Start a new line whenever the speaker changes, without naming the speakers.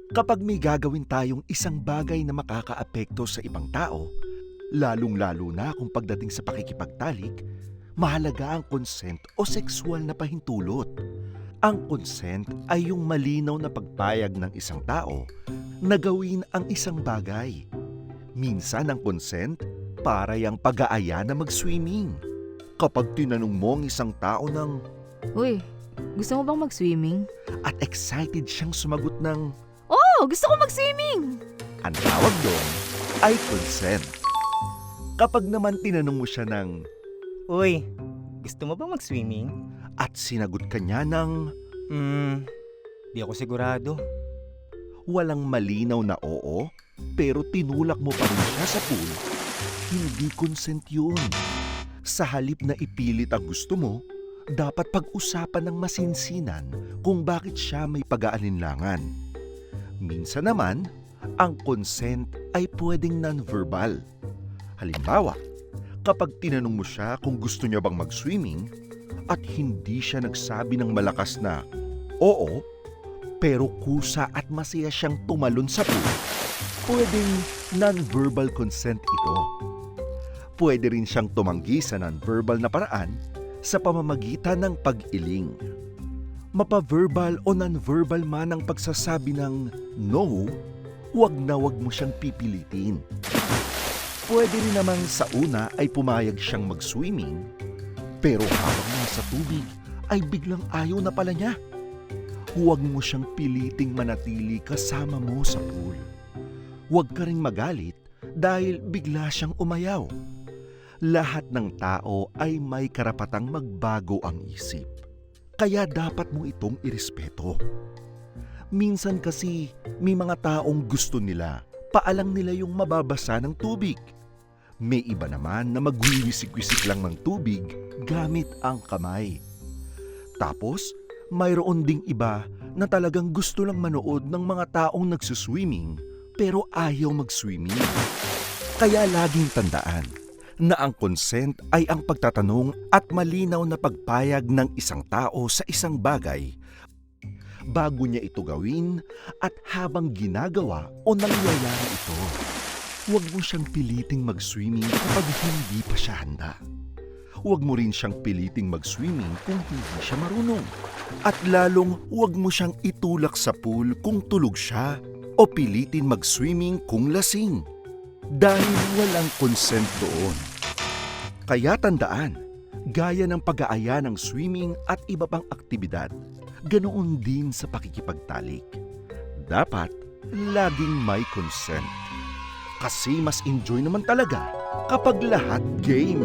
Kapag may gagawin tayong isang bagay na makakaapekto sa ibang tao, lalong-lalo na kung pagdating sa pakikipagtalik, mahalaga ang consent o sexual na pahintulot. Ang consent ay yung malinaw na pagpayag ng isang tao na gawin ang isang bagay. Minsan ang consent para yung pag-aaya na mag-swimming. Kapag tinanong mo ang isang tao
Uy, gusto mo bang mag-swimming?
at excited siyang sumagot ng
Oh, gusto ko mag-swimming!
ang tawag doon ay consent. Kapag naman tinanong mo siya
Uy, gusto mo ba mag-swimming?
at sinagot ka niya ng
Di ako sigurado.
walang malinaw na oo, pero tinulak mo pa rin siya sa pool, hindi consent yun. Sa halip na ipilit ang gusto mo, dapat pag-usapan ng masinsinan kung bakit siya may pag-aalinlangan. Minsan naman, ang consent ay pwedeng non-verbal. Halimbawa, kapag tinanong mo siya kung gusto niya bang mag-swimming at hindi siya nagsabi ng malakas na oo, pero kusa at masaya siyang tumalon sa pool, pwedeng non-verbal consent ito. Pwede rin siyang tumanggi sa non-verbal na paraan sa pamamagitan ng pag-iling. Mapa-verbal o non-verbal man ang pagsasabi ng no, wag na wag mo siyang pipilitin. Pwede rin namang sa una ay pumayag siyang mag-swimming, pero habang nasa tubig ay biglang ayaw na pala niya. Huwag mo siyang piliting manatili kasama mo sa pool. Huwag ka ring magalit dahil bigla siyang umayaw. Lahat ng tao ay may karapatang magbago ang isip. Kaya dapat mo itong irespeto. Minsan kasi may mga taong gusto nila, paalang nila yung mababasa ng tubig. May iba naman na magwiwisik-wisik lang ng tubig gamit ang kamay. Tapos, mayroon ding iba na talagang gusto lang manood ng mga taong nagsuswimming pero ayaw mag-swimming. Kaya laging tandaan na ang consent ay ang pagtatanong at malinaw na pagpayag ng isang tao sa isang bagay bago niya ito gawin at habang ginagawa o nangyayari ito. Huwag mo siyang piliting mag-swimming kapag hindi pa siya handa. Huwag mo rin siyang piliting mag-swimming kung hindi siya marunong. At lalong huwag mo siyang itulak sa pool kung tulog siya o pilitin mag-swimming kung lasing. Dahil walang consent doon. Kaya tandaan, gaya ng pag-aaya ng swimming at iba pang aktibidad, ganoon din sa pakikipagtalik. Dapat laging may consent. Kasi mas enjoy naman talaga kapag lahat game.